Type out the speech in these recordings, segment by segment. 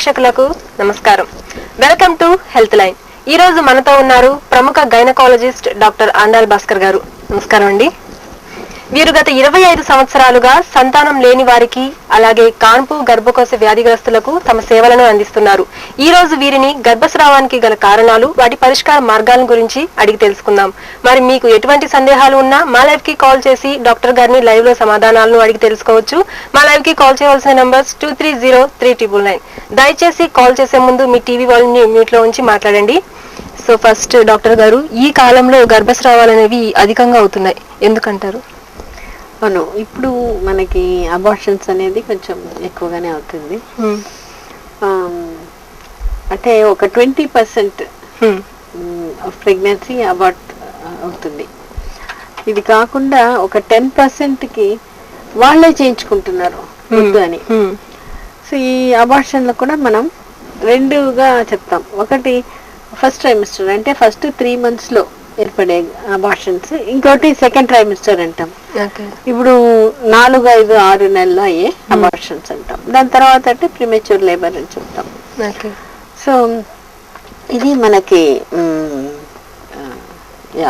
ప్రేక్షకులకు నమస్కారం. Welcome to health line. ఈ రోజు మనతో ఉన్నారు ప్రముఖ గైనకాలజిస్ట్ డాక్టర్ ఆండాల్ భాస్కర్ గారు. నమస్కారం అండి. వీరు గత 25 సంవత్సరాలుగా సంతానం లేని వారికి అలాగే కాన్పు గర్భకోశ వ్యాధిగ్రస్తులకు తమ సేవలను అందిస్తున్నారు. ఈ రోజు వీరిని గర్భస్రావానికి గల కారణాలు, వాటి పరిష్కార మార్గాల గురించి అడిగి తెలుసుకుందాం. మరి మీకు ఎటువంటి సందేహాలు ఉన్నా మా లైవ్ కి కాల్ చేసి డాక్టర్ గారిని లైవ్ లో సమాధానాలను అడిగి తెలుసుకోవచ్చు. మా లైవ్ కి కాల్ చేయవలసిన నంబర్స్ 230399. దయచేసి కాల్ చేసే ముందు మీ టీవీ వాల్యూమ్ ని మ్యూట్ లో ఉంచి మాట్లాడండి. సో ఫస్ట్ డాక్టర్ గారు, ఈ కాలంలో గర్భస్రావాలు అనేవి అధికంగా అవుతున్నాయి, ఎందుకంటారు? అవును, ఇప్పుడు మనకి అబార్షన్స్ అనేది కొంచెం ఎక్కువగానే అవుతుంది. అంటే ఒక 20% ప్రెగ్నెన్సీ అబార్ట్ అవుతుంది. ఇది కాకుండా ఒక 10%కి వాళ్ళే చేయించుకుంటున్నారు వద్దు అని. సో ఈ అబార్షన్లో కూడా మనం రెండుగా చెప్తాం. ఒకటి ఫస్ట్ ట్రైమిస్టర్, అంటే ఫస్ట్ 3 months ఏర్పడే అబార్షన్స్. ఇంకోటి సెకండ్ ట్రైమిస్టర్ అంటాం. ఇప్పుడు 4, 5, 6 నెలలు అయ్యే అబార్షన్స్ అంటాం. దాని తర్వాత అంటే ప్రిమెచ్యూర్ లేబర్ అని చెప్తాం. సో ఇది మనకి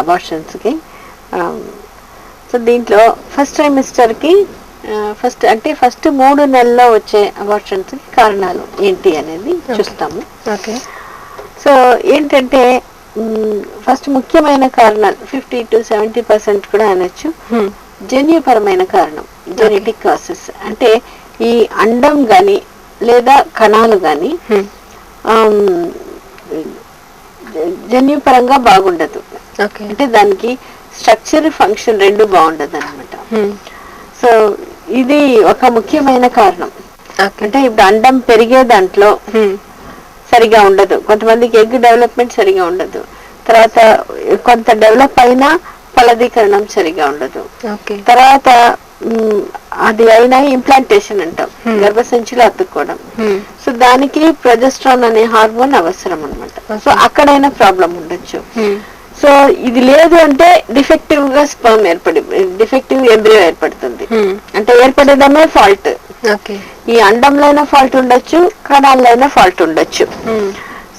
అబార్షన్స్కి. సో దీంట్లో ఫస్ట్ ట్రైమిస్టర్కి ఫస్ట్ 3 నెలల్లో వచ్చే అబార్షన్స్కి కారణాలు ఏంటి అనేది చూస్తాము. సో ఏంటంటే ఫస్ట్ ముఖ్యమైన కారణాలు 50 to 70% కూడా అనొచ్చు. జన్యుపరమైన కారణం, జెనెటిక్ కాసెస్. అంటే ఈ అండం గాని లేదా కణాలు గాని జన్యుపరంగా బాగుండదు. అంటే దానికి స్ట్రక్చర్, ఫంక్షన్ రెండు బాగుండదు అనమాట. సో ఇది ఒక ముఖ్యమైన కారణం. అంటే ఇప్పుడు అండం పెరిగే దాంట్లో సరిగా ఉండదు, కొంతమందికి ఎగ్ డెవలప్మెంట్ సరిగా ఉండదు, తర్వాత కొంత డెవలప్ అయినా ఫలదీకరణం సరిగా ఉండదు, తర్వాత అది అయినా ఇంప్లాంటేషన్ అంటాం, గర్భసంచిలో అతుక్కోవడం. సో దానికి ప్రొజెస్ట్రాన్ అనే హార్మోన్ అవసరం అనమాట. సో అక్కడైనా ప్రాబ్లం ఉండొచ్చు. సో ఇది లేదు అంటే డిఫెక్టివ్ గా స్పర్మ్ డిఫెక్టివ్ ఎంబ్రియో ఏర్పడుతుంది. అంటే ఏర్పడేదమే ఫాల్ట్. ఈ అండంలో అయినా ఫాల్ట్ ఉండొచ్చు, కణాల్లో అయినా ఫాల్ట్ ఉండొచ్చు.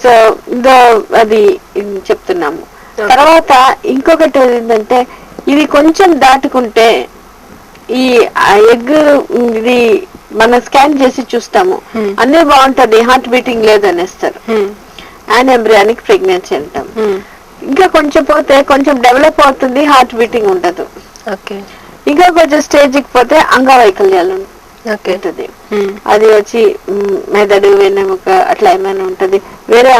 సో అది చెప్తున్నాము. తర్వాత ఇంకొకటి ఏంటంటే, ఇది కొంచెం దాటుకుంటే ఈ ఎగ్ ఇది మనం స్కాన్ చేసి చూస్తాము, అన్నీ బాగుంటది, హార్ట్ బీటింగ్ లేదు అనేస్తారు. యానెంబ్రియానిక్ ప్రెగ్నెన్సీ అంటాం. ఇంకా కొంచెం పోతే కొంచెం డెవలప్ అవుతుంది, హార్ట్ బీటింగ్ ఉండదు. ఇంకా కొంచెం స్టేజ్కి పోతే అంగవైకల్యాలు ఉంటుంది. అది వచ్చి మెదడు, వెన్నెముక అట్లా ఏమైనా ఉంటది, వేరే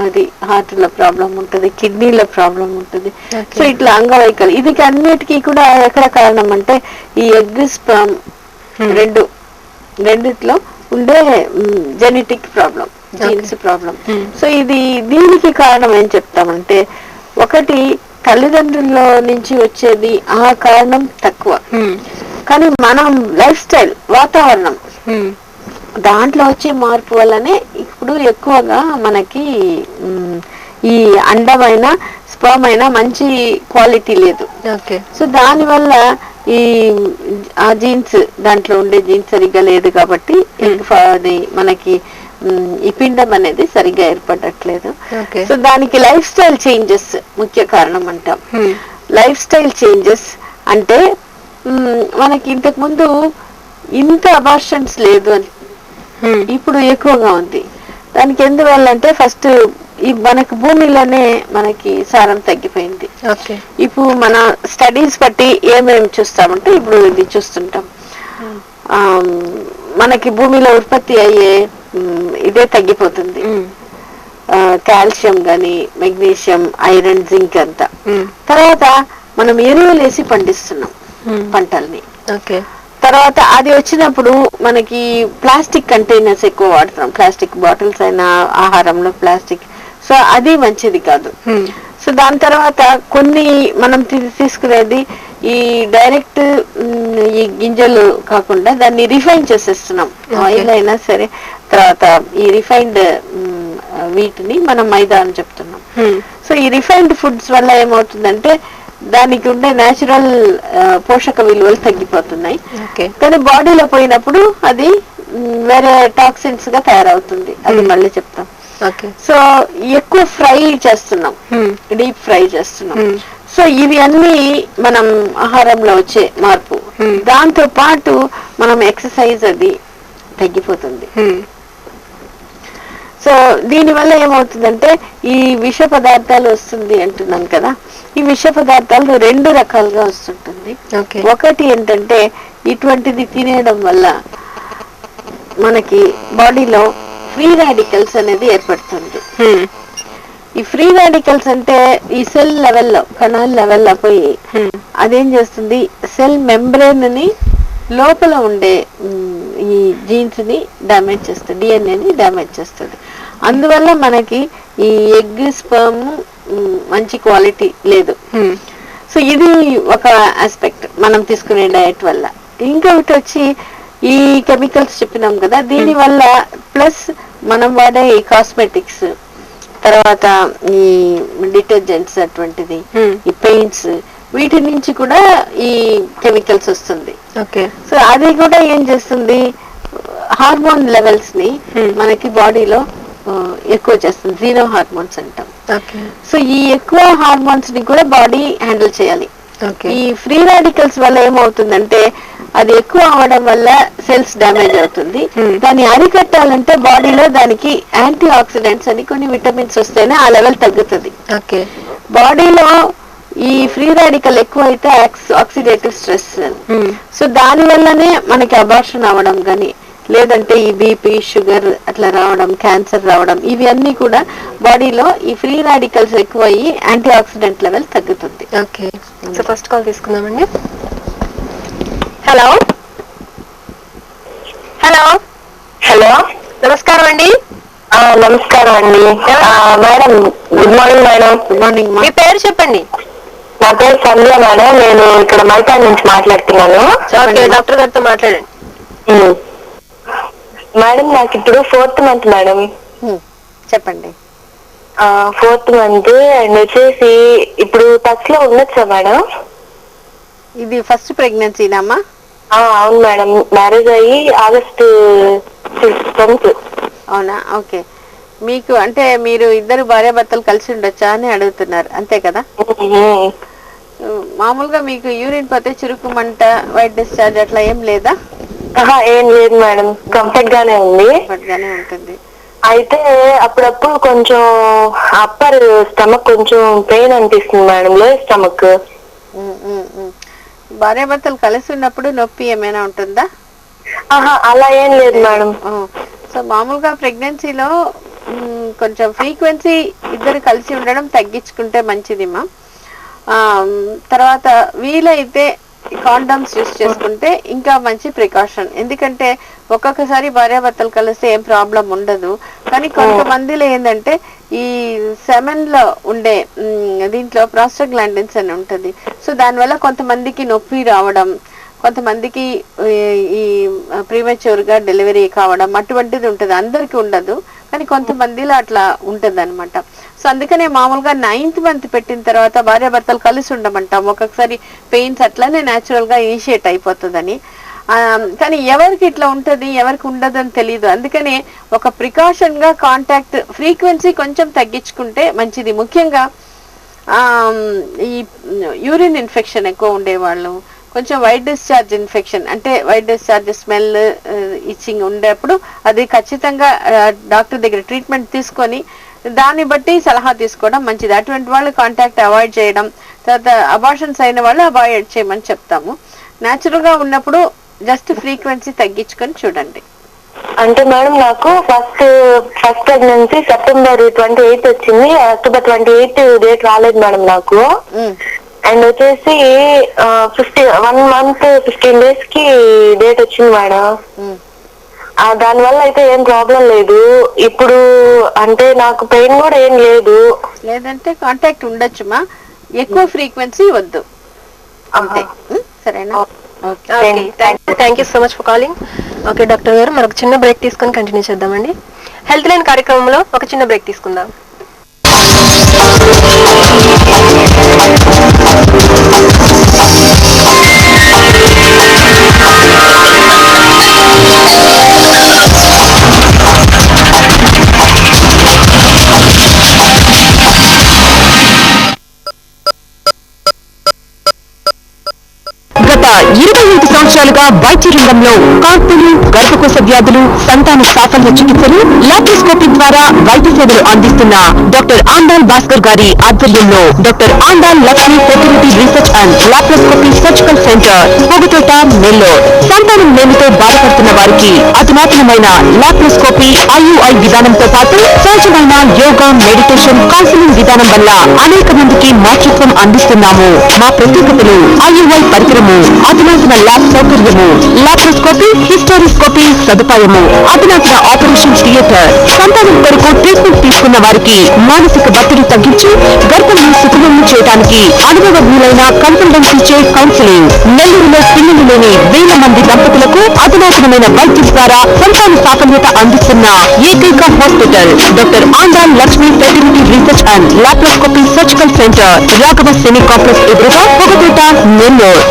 అది హార్ట్ లో ప్రాబ్లం ఉంటది, కిడ్నీలో ప్రాబ్లం ఉంటది. సో ఇట్లా అంగవైకల్యం. ఇది అన్నిటికీ కూడా ఎక్కడ కారణం అంటే ఈ ఎగ్ స్పర్మ్ రెండిట్లో ఉండే genetic problem, jeans problem. So దీనికి కారణం ఏం చెప్తామంటే, ఒకటి తల్లిదండ్రుల నుంచి వచ్చేది ఆ కారణం తక్కువ, కానీ మనం లైఫ్ స్టైల్, వాతావరణం, దాంట్లో వచ్చే మార్పు వల్లనే ఇప్పుడు ఎక్కువగా మనకి ఈ అండమైన స్పర్మ్ అయినా మంచి క్వాలిటీ లేదు. సో దానివల్ల ఆ జీన్స్, దాంట్లో ఉండే జీన్స్ సరిగ్గా లేదు కాబట్టి అది మనకి ఈ పిండం అనేది సరిగ్గా ఏర్పడట్లేదు. సో దానికి లైఫ్ స్టైల్ చేంజెస్ ముఖ్య కారణం అంటాం. లైఫ్ స్టైల్ చేంజెస్ అంటే మనకి ఇంతకు ముందు ఇంత అబార్షన్స్ లేదు అని, ఇప్పుడు ఎక్కువగా ఉంది. దానికి ఎందువల్ల అంటే ఫస్ట్ మనకి భూమిలోనే మనకి సారం తగ్గిపోయింది. ఇప్పుడు మన స్టడీస్ బట్టి ఏమేమి చూస్తామంటే, ఇప్పుడు ఇది చూస్తుంటాం, మనకి భూమిలో ఉత్పత్తి అయ్యే ఇదే తగ్గిపోతుంది. కాల్షియం గాని, మెగ్నీషియం, ఐరన్, జింక్ అంతా. తర్వాత మనం ఎరువులు వేసి పండిస్తున్నాం పంటల్ని. తర్వాత అది వచ్చినప్పుడు మనకి ప్లాస్టిక్ కంటైనర్స్ ఎక్కువ వాడుతున్నాం, ప్లాస్టిక్ బాటిల్స్ అయినా, ఆహారంలో ప్లాస్టిక్. సో అది మంచిది కాదు. సో దాని తర్వాత కొన్ని మనం తీసుకునేది ఈ డైరెక్ట్ ఈ గింజలు కాకుండా దాన్ని రిఫైన్ చేసేస్తున్నాం, ఆయిల్ అయినా సరే. తర్వాత ఈ రిఫైన్డ్ వీటిని మనం మైదా అని చెప్తున్నాం. సో ఈ రిఫైన్డ్ ఫుడ్స్ వల్ల ఏమవుతుందంటే దానికి ఉండే న్యాచురల్ పోషక విలువలు తగ్గిపోతున్నాయి. కానీ బాడీలో పోయినప్పుడు అది వేరే టాక్సిన్స్ గా తయారవుతుంది, అది మళ్ళీ చెప్తాం. సో ఎక్కువ ఫ్రై చేస్తున్నాం, డీప్ ఫ్రై చేస్తున్నాం. సో ఇవి అన్ని మనం ఆహారంలో వచ్చే మార్పు. దాంతో పాటు మనం ఎక్సర్సైజ్ అది తగ్గిపోతుంది. సో దీని వల్ల ఏమవుతుందంటే ఈ విష పదార్థాలు వస్తుంది అంటున్నాం కదా, ఈ విష పదార్థాలు 2 రకాలుగా వస్తుంటుంది. ఒకటి ఏంటంటే ఇటువంటిది తినేయడం వల్ల మనకి బాడీలో ఫ్రీ రాడికల్స్ అనేది ఏర్పడుతుంది. ఈ ఫ్రీ రాడికల్స్ అంటే ఈ సెల్ లెవెల్లో, కణాల లెవెల్లో పోయి అదేం చేస్తుంది, సెల్ మెంబ్రేన్ ని లోపల ఉండే ఈ జీన్స్ ని డ్యామేజ్ చేస్తుంది, డిఎన్ఏని డ్యామేజ్ చేస్తుంది. అందువల్ల మనకి ఈ ఎగ్ స్పర్మ్ మంచి క్వాలిటీ లేదు. సో ఇది ఒక ఆస్పెక్ట్ మనం తీసుకునే డయట్ వల్ల. ఇంకొకటి వచ్చి ఈ కెమికల్స్ చెప్పినాం కదా, దీని వల్ల ప్లస్ మనం వాడే ఈ కాస్మెటిక్స్, తర్వాత ఈ డిటర్జెంట్స్ అటువంటిది, ఈ పెయింట్స్, వీటి నుంచి కూడా ఈ కెమికల్స్ వస్తుంది. సో అది కూడా ఏం చేస్తుంది, హార్మోన్ లెవెల్స్ ని మనకి బాడీలో ఎక్కువ చేస్తుంది, జీరో హార్మోన్స్ అంటాం. సో ఈ ఎక్కువ హార్మోన్స్ ని కూడా బాడీ హ్యాండిల్ చేయాలి. ఈ ఫ్రీ రాడికల్స్ వల్ల ఏమవుతుందంటే అది ఎక్కువ అవడం వల్ల సెల్స్ డ్యామేజ్ అవుతుంది. దాన్ని అరికట్టాలంటే బాడీలో దానికి యాంటీ ఆక్సిడెంట్స్ అని కొన్ని విటమిన్స్ వస్తేనే ఆ లెవెల్ తగ్గుతుంది. బాడీలో ఈ ఫ్రీ రాడికల్ ఎక్కువ అయితే ఆక్సిడేటివ్ స్ట్రెస్, సో దాని వల్లనే మనకి అబార్షన్ అవ్వడం కానీ, లేదంటే ఈ బీపీ, షుగర్ అట్లా రావడం, క్యాన్సర్ రావడం, ఇవి అన్ని కూడా బాడీలో ఈ ఫ్రీ రాడికల్స్ ఎక్కువ అయ్యి యాంటీ ఆక్సిడెంట్ లెవెల్ తగ్గుతుంది. సో ఫస్ట్ కాల్ తీసుకుందామండి. హలో హలో హలో, నమస్కారం అండి. నమస్కారం అండి madam. Good morning madam. Good morning. మీ పేరు చెప్పండి. నా పేరు సంధ్య మేడం, నేను ఇక్కడ మైపాడ్ నుంచి మాట్లాడుతున్నాను. డాక్టర్ గారితో మాట్లాడండి. మేడం నాకు ఇప్పుడు 4th మంత్ మేడం. చెప్పండి. 4th మంత్ అండ్ వచ్చేసి ఇప్పుడు టచ్ లో ఉండొచ్చా మేడం? ఇది ఫస్ట్ ప్రెగ్నెన్సీనామా? అవును మేడం, మ్యారేజ్ అయ్యి August 10th. అవునా, ఓకే. మీకు అంటే మీరు ఇద్దరు భార్యాభర్తలు కలిసి ఉండొచ్చా అని అడుగుతున్నారు, అంతే కదా? మామూలుగా మీకు యూరిన్ పోతే చురుకుమంట, వైట్ డిశ్చార్జ్ అట్లా ఏం లేదా? ఏం లేదు మేడం, కంఫర్ట్ గానే ఉంది. ఉంటుంది. అయితే అప్పుడప్పుడు కొంచెం అప్పర్ స్టమక్ కొంచెం పెయిన్ అనిపిస్తుంది మేడం, లో స్టమక్. భార్యాభర్తలు కలిసి ఉన్నప్పుడు నొప్పి ఏమైనా ఉంటుందా? అలా ఏం లేదు మేడం. సో మామూలుగా ప్రెగ్నెన్సీలో కొంచెం ఫ్రీక్వెన్సీ ఇద్దరు కలిసి ఉండడం తగ్గించుకుంటే మంచిదిమా. తర్వాత వీలైతే కాండమ్స్ యూస్ చేసుకుంటే ఇంకా మంచి ప్రికాషన్. ఎందుకంటే ఒక్కొక్కసారి భార్యాభర్తలు కలిస్తే ఏం ప్రాబ్లం ఉండదు, కానీ కొంతమందిలో ఏంటంటే ఈ సెమెన్ లో ఉండే దీంట్లో ప్రాస్టాగ్లాండిన్స్ అని ఉంటుంది. సో దానివల్ల కొంతమందికి నొప్పి రావడం, కొంతమందికి ఈ ప్రీమెచ్యూర్ గా డెలివరీ కావడం అటువంటిది ఉంటుంది. అందరికి ఉండదు, కానీ కొంతమందిలో అట్లా ఉంటది అనమాట. సో అందుకనే మామూలుగా 9th మంత్ పెట్టిన తర్వాత భార్యాభర్తలు కలిసి ఉండమంటాం. ఒక్కొక్కసారి పెయిన్స్ అట్లానే న్యాచురల్ గా ఇనిషియేట్ అయిపోతుందని. కానీ ఎవరికి ఇట్లా ఉంటది, ఎవరికి ఉండదు అని తెలియదు. అందుకనే ఒక ప్రికాషన్ గా కాంటాక్ట్ ఫ్రీక్వెన్సీ కొంచెం తగ్గించుకుంటే మంచిది. ముఖ్యంగా ఈ యూరిన్ ఇన్ఫెక్షన్ ఎక్కువ ఉండేవాళ్ళు, కొంచెం వైట్ డిశ్చార్జ్ ఇన్ఫెక్షన్ అంటే వైట్ డిశ్చార్జ్ స్మెల్, ఇచ్చింగ్ ఉండేప్పుడు అది ఖచ్చితంగా డాక్టర్ దగ్గర ట్రీట్మెంట్ తీసుకొని దాన్ని బట్టి సలహా తీసుకోవడం మంచిది. అటువంటి వాళ్ళు కాంటాక్ట్ అవాయిడ్ చేయడం, తర్వాత అబార్షన్స్ అయిన వాళ్ళు అవాయిడ్ చేయమని చెప్తాము. న్యాచురల్ గా ఉన్నప్పుడు జస్ట్ ఫ్రీక్వెన్సీ తగ్గించుకొని చూడండి. అంటే మేడం నాకు ఫస్ట్ ప్రెగ్నెన్సీ September 28 వచ్చింది, October 28 డేట్ రాలేదు మేడం నాకు. అండ్ వచ్చేసి 1 month 15 days కి డేట్ వచ్చింది మేడం. దాని వల్ల అయితే ఏం ప్రాబ్లం లేదు. ఇప్పుడు అంటే నాకు పెయిన్ కూడా ఏం లేదు. లేదంటే కాంటాక్ట్ ఉండొచ్చుమా, ఎక్కువ ఫ్రీక్వెన్సీ వద్దు అంతే. సరేనా? Thank you so much for calling. Okay doctor గారు, మరొక చిన్న బ్రేక్ తీసుకొని కంటిన్యూ చేద్దామండి. హెల్త్ లైన్ కార్యక్రమంలో ఒక చిన్న బ్రేక్ తీసుకుందాం. 25 సంవత్సరాలుగా వైద్య రంగంలో కాన్పులు, గర్భకోశ వ్యాధులు, సంతాన సాఫల్య చికిత్సలు, లాప్రోస్కోపీ ద్వారా వైద్య సేవలు అందిస్తున్న డాక్టర్ ఆండాల్ భాస్కర్ గారి ఆధ్వర్యంలో doctor Andal Lakshmi fertility research and laparoscopy surgical centre, Pogathota, Nellore. సంతానం లేమితో బాధపడుతున్న వారికి అధునాతనమైన లాప్రోస్కోపీ, IUI విధానంతో పాటు సహజమైన యోగా, మెడిటేషన్, కౌన్సిలింగ్ విధానం వల్ల అనేక మందికి మాతృత్వం అందిస్తున్నాము. మా ప్రత్యేకతలు: IUI పరికరము, అధునాతన ల్యాబ్ సౌకర్యము, లాప్రోస్కోపీ, హిస్టోరిస్కోపీ సదుపాయము, అధునాతన ఆపరేషన్ థియేటర్. సంతానం కొరకు ట్రీట్మెంట్ తీసుకున్న వారికి మానసిక ఒత్తిడి తగ్గించి గర్భాన్ని సుఖమం చేయడానికి అనుభవజ్ఞులైన కన్సల్టెన్సీచే కౌన్సిలింగ్. నెల్లూరులో పిల్లలు లేని వేల మంది దంపతులకు అధునాతనమైన వైద్యం ద్వారా సంతాన సాఫల్యత అందిస్తున్న ఏకైక hospital doctor Andal Lakshmi fertility research and laparoscopy surgical centre, Raghava semi complex ఎదురుగా, Pogathota, Nellore.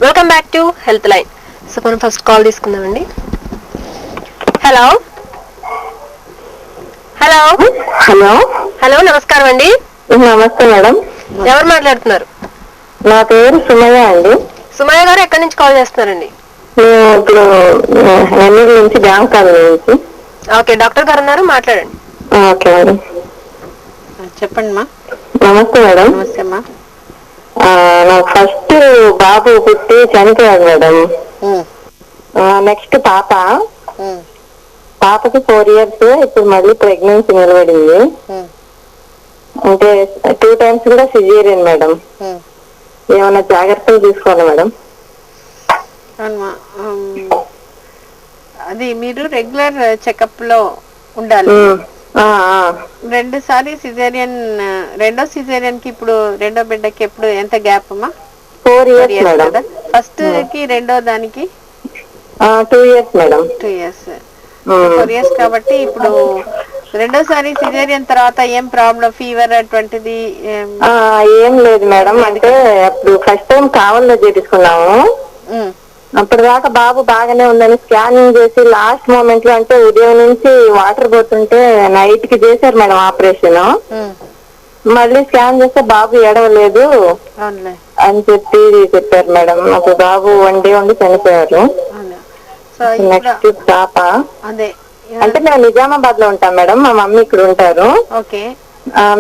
Welcome back to health line. So మనం ఫస్ట్ కాల్ తీసుకుందామండి. హలో హలో హలో హలో నమస్కారం అండి. నమస్తే మేడం. ఎవరు మాట్లాడుతున్నారు? నా పేరు సుమయ్య అండి. సుమయ్య గారు ఎక్కడి నుంచి కాల్ చేస్తున్నారండి? మేము ఇప్పుడు నెల్లూరు నుంచి, బ్యాంక్ కాలనీ నుంచి. ఓకే, డాక్టర్ గారు ఉన్నారు, మాట్లాడండి. Okay madam. చెప్పండి మా. నమస్తే మేడం. నమస్తే అమ్మా. నాకు ఫస్ట్ బాబు పుట్టి చనిపోయాడు మేడం. నెక్స్ట్ పాపకి 4 years. ఇప్పుడు మళ్ళీ ప్రెగ్నెన్సీ నిలబడింది. అంటే 2 times కూడా సిజేరియన్ మేడం. ఏమైనా జాగ్రత్తలు తీసుకోవాలా మేడం? అది మీరు రెగ్యులర్ చెకప్ లో ఉండాలి. 2 సారి సిజేరియన్, రెండో సిజేరియన్ కి ఇప్పుడు రెండో బిడ్డకి ఎప్పుడు ఎంత గ్యాప్ అమ్మా? 4 years మేడం. ఫస్ట్ కి రెండో దానికి 2 years మేడం. 2 years. 4 years కాబట్టి ఇప్పుడు రెండోసారి సిజేరియన్ తర్వాత ఏం ప్రాబ్లం, ఫీవర్ అటువంటిది ఏం లేదు మేడం. అంటే అప్పుడు ఫస్ట్ టైం కావాలో చేపించుకున్నాము. అప్పటిదాకా బాబు బాగానే ఉందని స్కానింగ్ చేసి లాస్ట్ మూమెంట్ లో, అంటే ఉదయం నుంచి వాటర్ పోతుంటే నైట్ కి చేశారు మేడం ఆపరేషన్. మళ్ళీ స్కాన్ చేస్తే బాబు ఏడవలేదు అని చెప్పారు మేడం. నాకు బాబు 1 day ఉండి చనిపోయారు. నెక్స్ట్ పాప, అంటే మేము నిజామాబాద్ లో ఉంటాం మేడం, మా మమ్మీ ఇక్కడ ఉంటారు.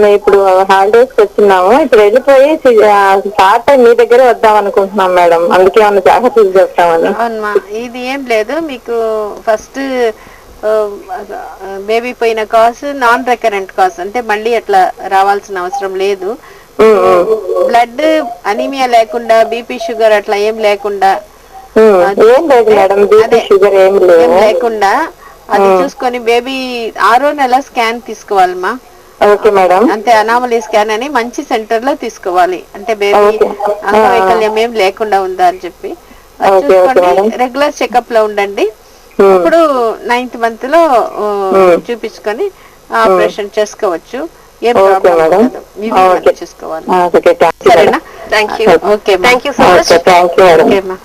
మేము ఇప్పుడు హాలిడేస్ కి వచ్చినాము. ఇప్పుడు వెళ్ళిపోయి స్టార్ట్ అయ్యి మీ దగ్గరే వద్దాం అనుకుంటున్నాం మేడం. అందుకే ఏమన్నా జాగ్రత్తలు చెప్తామని. అవునమ్మా, ఇది ఏం లేదు. మీకు ఫస్ట్ బేబీ పోయిన కాస్ నాన్ రికరెంట్ కాస్, అంటే మళ్ళీ అట్లా రావాల్సిన అవసరం లేదు. బ్లడ్ అనీమియా లేకుండా, బీపీ షుగర్ అట్లా ఏం లేకుండా, ఏం లేదు మేడం, బీపీ షుగర్ ఏం లేకుండా అది చూసుకొని బేబీ 6వ నెల స్కాన్ తీసుకోవాలమ్మా. Okay madam. అంటే అనామలీ స్కాన్ అని మంచి సెంటర్ లో తీసుకోవాలి. అంటే బేబీ అంగవైకల్యం ఏం లేకుండా ఉందా అని చెప్పి చూసుకోండి. రెగ్యులర్ చెకప్ లో ఉండండి. ఇప్పుడు 9th month లో చూపించుకొని ఆపరేషన్ చేసుకోవచ్చు, ఏం Okay, ప్రాబ్లం madam. ఉండదు. ఇది Okay. చూసుకోవాలి. ఓకే, సరేనా? Thank you okay thank you so much. Thank you madam. ఓకేమ్మా.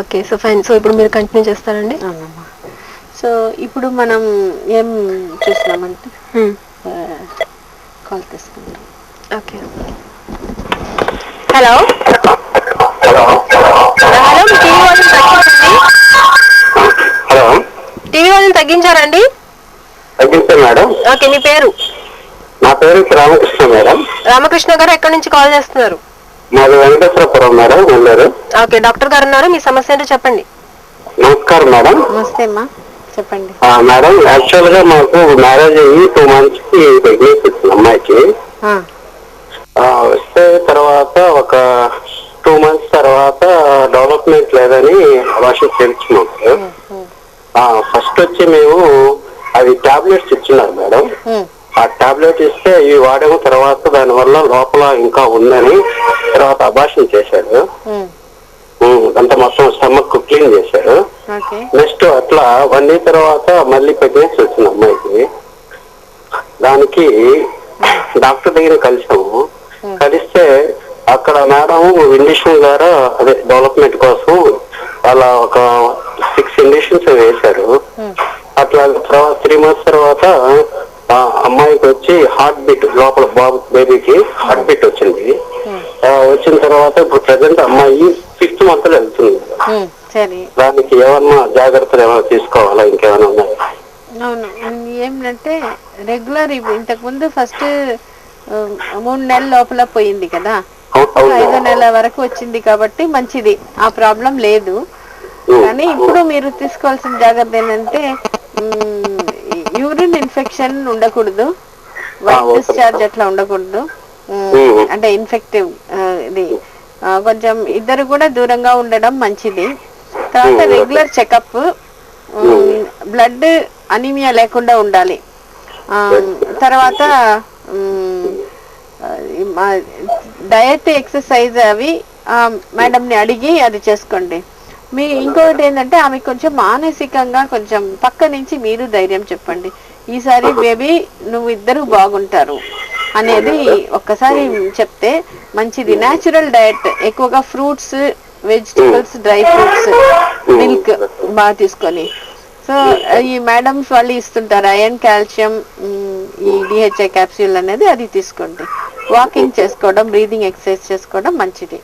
Okay so fine. సో ఇప్పుడు మీరు కంటిన్యూ చేస్తారండి. అవునమ్మా. సో ఇప్పుడు మనం ఏం చూస్తున్నామంటే కాల్ తీసుకుంటాం. ఓకే హలో హలో మీ టీవీ వాల్యూమ్ తగ్గించండి. హలో, టీవీ వాల్యూమ్ తగ్గించారండి? తగ్గించారు మేడం. ఓకే మీ పేరు? నా పేరు రామకృష్ణ మేడం. రామకృష్ణ గారు ఎక్కడి నుంచి కాల్ చేస్తున్నారు? మాది Venkateswarapuram madam, Nellore. Okay doctor గారు ఉన్నారు, మీ సమస్య ఏంటో చెప్పండి. నమస్కారం మేడం. నమస్తే అమ్మా, చెప్పండి. మేడం, యాక్చువల్ గా మాకు మ్యారేజ్ అయ్యి 2 months కి ప్రెగ్నెన్సీ వచ్చింది అమ్మాయికి. వస్తే తర్వాత ఒక 2 months తర్వాత డెవలప్మెంట్ లేదని అబార్షన్ తెలుసుకున్నాం. ఫస్ట్ వచ్చి మేము అవి టాబ్లెట్స్ ఇచ్చినారు మేడం. ఆ టాబ్లెట్ ఇస్తే ఇవి వాడాము, తర్వాత దానివల్ల లోపల ఇంకా ఉందని తర్వాత అబార్షన్ చేశాడు. అంత మొత్తం స్టమక్ క్లీన్ చేశారు. నెక్స్ట్ అట్లా 1 year తర్వాత మళ్ళీ ప్రెగ్నెన్సీ వచ్చింది అమ్మాయికి. దానికి డాక్టర్ దగ్గర కలిసాము. కలిస్తే అక్కడ మేడం ఇండిషన్ ద్వారా అదే డెవలప్మెంట్ కోసం వాళ్ళ ఒక 6 ఇండిషన్స్ వేశారు. అట్లా తర్వాత 3 months తర్వాత అమ్మాయికి వచ్చి హార్ట్ బీట్, లోపల బాబు బేబీకి హార్ట్ బీట్ వచ్చింది. వచ్చిన తర్వాత ఇప్పుడు ప్రెసెంట్ అమ్మాయి 5th month లో వెళ్తుంది. దానికి ఏమన్నా జాగ్రత్తలు ఏమైనా తీసుకోవాలా, ఇంకేమైనా ఉన్నాయి? అవును, ఏమంటే రెగ్యులర్ ఇంతకు ముందు ఫస్ట్ 3 నెలల లోపల పోయింది కదా, 5వ నెల వరకు వచ్చింది కాబట్టి మంచిది, ఆ ప్రాబ్లం లేదు. కానీ ఇప్పుడు మీరు తీసుకోవాల్సిన జాగ్రత్త ఏంటంటే యూరిన్ ఇన్ఫెక్షన్ ఉండకూడదు, వైట్ డిశ్చార్జ్ అట్లా ఉండకూడదు. అంటే ఇన్ఫెక్టివ్ ఇది కొంచెం ఇద్దరు కూడా దూరంగా ఉండడం మంచిది. తర్వాత రెగ్యులర్ చెకప్, బ్లడ్ అనీమియా లేకుండా ఉండాలి. తర్వాత డయట్, ఎక్సర్సైజ్ అవి మేడంని అడిగి అది చేసుకోండి. మీ ఇంకొకటి ఏంటంటే ఆమె కొంచెం మానసికంగా కొంచెం పక్క నుంచి మీరు ధైర్యం చెప్పండి. ఈసారి బేబీ నువ్వు ఇద్దరు బాగుంటారు అనేది ఒక్కసారి చెప్తే మంచిది. న్యాచురల్ డయట్, ఎక్కువగా fruits, vegetables, dry fruits, milk బాగా తీసుకొని. సో ఈ మేడమ్స్ వాళ్ళు ఇస్తుంటారు ఐరన్, కాల్షియం, ఈ డిహెచ్ఐ క్యాప్సూల్ అనేది అది తీసుకోండి. వాకింగ్ చేసుకోవడం, బ్రీదింగ్ ఎక్సర్సైజ్ చేసుకోవడం మంచిది.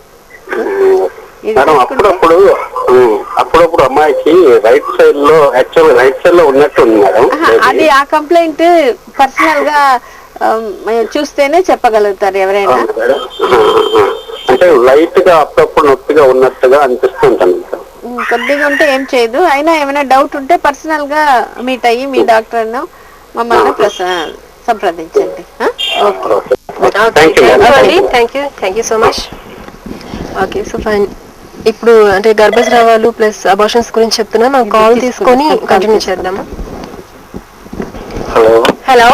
అప్పుడప్పుడు అమ్మాయికి రైట్ సైడ్ లో, యాక్చువల్ రైట్ సైడ్ లో ఉన్నట్టు ఉంది మేడం. అది ఆ కంప్లైంట్ పర్సనల్ గా చూస్తేనే చెప్పగలుగుతారు ఎవరైనా. అంటే లైట్ గా అప్పుడప్పుడు నొప్పిగా ఉన్నట్టుగా అనిపిస్తుంటాను. కొద్దిగా ఉంటే ఏం చేయదు, అయినా ఏమైనా డౌట్ ఉంటే పర్సనల్ గా మీట్ అయ్యి మీ డాక్టర్ ను మమ్మల్ని సంప్రదించండి. Thank you so much. Okay so fine. ఇప్పుడు అంటే గర్భస్రావాలు ప్లస్ అబార్షన్స్ గురించి చెప్తున్నా, మనం కాల్ తీసుకొని కంటిన్యూ చేద్దాము. హలో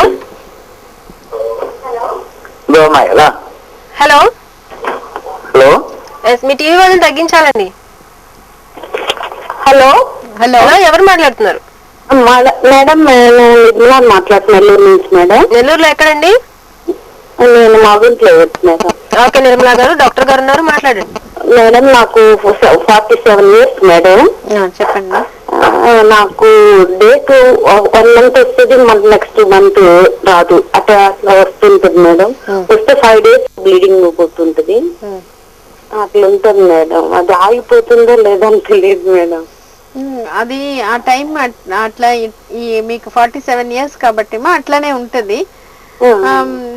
హలో హలో హలో, మీ టీవీ వాళ్ళని తగ్గించాలండి. హలో హలో, ఎవరు మాట్లాడుతున్నారు? మేడం, నేను మాట్లాడుతున్నాను నెల్లూరు నుంచి మేడం. నెల్లూరులో ఎక్కడండి? నేను మా ఇంట్లో మేడం. ఓకే నిర్మలా గారు, డాక్టర్ గారు ఉన్నారు, మాట్లాడండి. మేడం నాకు 47 years మేడం. చెప్పండి. నాకు డేట్ 1 month వస్తుంది, నెక్స్ట్ మంత్ రాదు, అట్లా వస్తుంటది మేడం. వస్తే 5 days బ్లీడింగ్ పోతుంటది, అట్లా ఉంటుంది మేడం. అది ఆగిపోతుందో లేదని తెలియదు మేడం. అది ఆ టైం అట్లా మీకు 47 years కాబట్టి అట్లానే ఉంటది.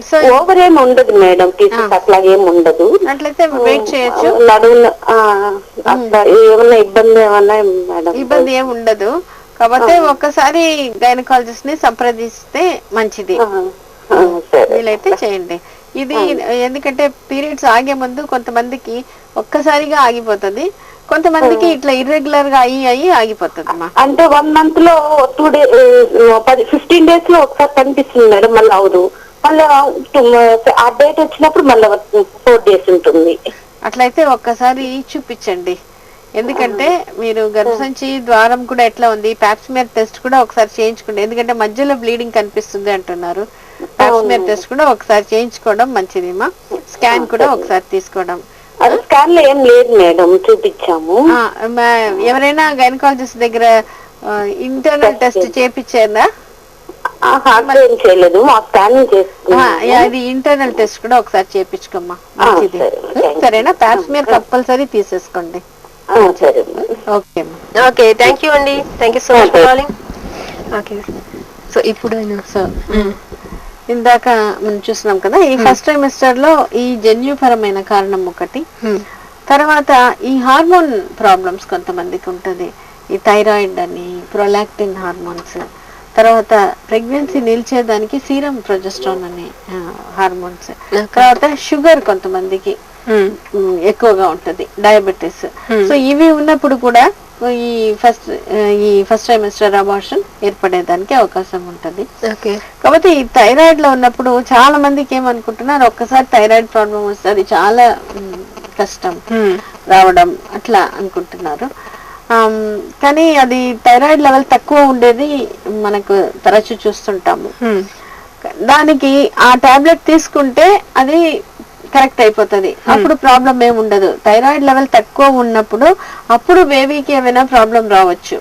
సో ఓవర్ ఏమి ఉండదు మేడం, పీసెస్ అట్లా ఏమి ఉండదు. అట్లయితే వెయిట్ చేయొచ్చు. నడువున ఏమన్నా ఇబ్బంది ఏమన్నా మేడం? ఇబ్బంది ఏమి ఉండదు, కాకపోతే ఒక్కసారి గైనకాలజిస్ట్ ని సంప్రదిస్తే మంచిది. వీలైతే చేయండి. ఇది ఎందుకంటే పీరియడ్స్ ఆగే ముందు కొంతమందికి ఒక్కసారిగా ఆగిపోతుంది, కొంతమందికి ఇట్లా ఇర్రెగ్యులర్ గా అయ్యి ఆగిపోతుంది. అంటే 1 month లో 2 days 15 days లో ఒకసారి కనిపిస్తుంది మేడం, మళ్ళీ అవదు. మళ్ళీ ఆ డేట్ వచ్చినప్పుడు మళ్ళీ 4 days ఉంటుంది. అట్లయితే ఒక్కసారి చూపించండి. ఎందుకంటే మీరు గర్భసంచి ద్వారం కూడా ఎట్లా ఉంది, పాప్స్మియర్ టెస్ట్ కూడా ఒకసారి చేయించుకోండి. ఎందుకంటే మధ్యలో బ్లీడింగ్ కనిపిస్తుంది అంటున్నారు. పాప్స్మియర్ టెస్ట్ కూడా ఒకసారి చేయించుకోవడం మంచిదిమా. స్కాన్ కూడా ఒకసారి తీసుకోవడం. స్కాన్ లో ఏం లేదు మేడం, చూపించాము. ఎవరైనా గైనకాలజిస్ట్ దగ్గర ఇంటర్నల్ టెస్ట్ చేపించారా? ఏం చేయలేదు, మా స్కానింగ్ అది ఇంటర్నల్ టెస్ట్ కూడా ఒకసారి చేపించుకోమ్మా, మంచిది. సరేనా? పాప్స్మియర్ కంపల్సరీ తీసేసుకోండి. ఓకే ఓకే, థ్యాంక్ యూ అండి. Thank you so much for calling. Okay, so ఇప్పుడు సో ఇందాక మనం చూస్తున్నాం కదా, ఈ ఫస్ట్ ట్రైమిస్టర్ లో ఈ జన్యుపరమైన కారణం ఒకటి. తర్వాత ఈ హార్మోన్ ప్రాబ్లమ్స్ కొంతమందికి ఉంటది. ఈ థైరాయిడ్ అని, ప్రొలాక్టిన్ హార్మోన్స్, తర్వాత ప్రెగ్నెన్సీ నిలిచేదానికి సీరం ప్రొజెస్ట్రాన్ అనే హార్మోన్స్, తర్వాత షుగర్ కొంతమందికి ఎక్కువగా ఉంటది, డయాబెటీస్. సో ఇవి ఉన్నప్పుడు కూడా ఈ ఫస్ట్ ట్రైమిస్టర్ అబార్షన్ ఏర్పడేదానికి అవకాశం ఉంటది. కాబట్టి ఈ థైరాయిడ్ లో ఉన్నప్పుడు చాలా మందికి ఏమనుకుంటున్నారు, ఒక్కసారి థైరాయిడ్ ప్రాబ్లం వస్తే అది చాలా కష్టం రావడం అట్లా అనుకుంటున్నారు. కానీ అది థైరాయిడ్ లెవెల్ తక్కువ ఉండేది మనకు తరచు చూస్తుంటాము. దానికి ఆ టాబ్లెట్ తీసుకుంటే అది కరెక్ట్ అయిపోతుంది, అప్పుడు ప్రాబ్లం ఏమి ఉండదు. థైరాయిడ్ లెవెల్ తక్కువ ఉన్నప్పుడు అప్పుడు బేబీకి ఏమైనా ప్రాబ్లం రావచ్చు.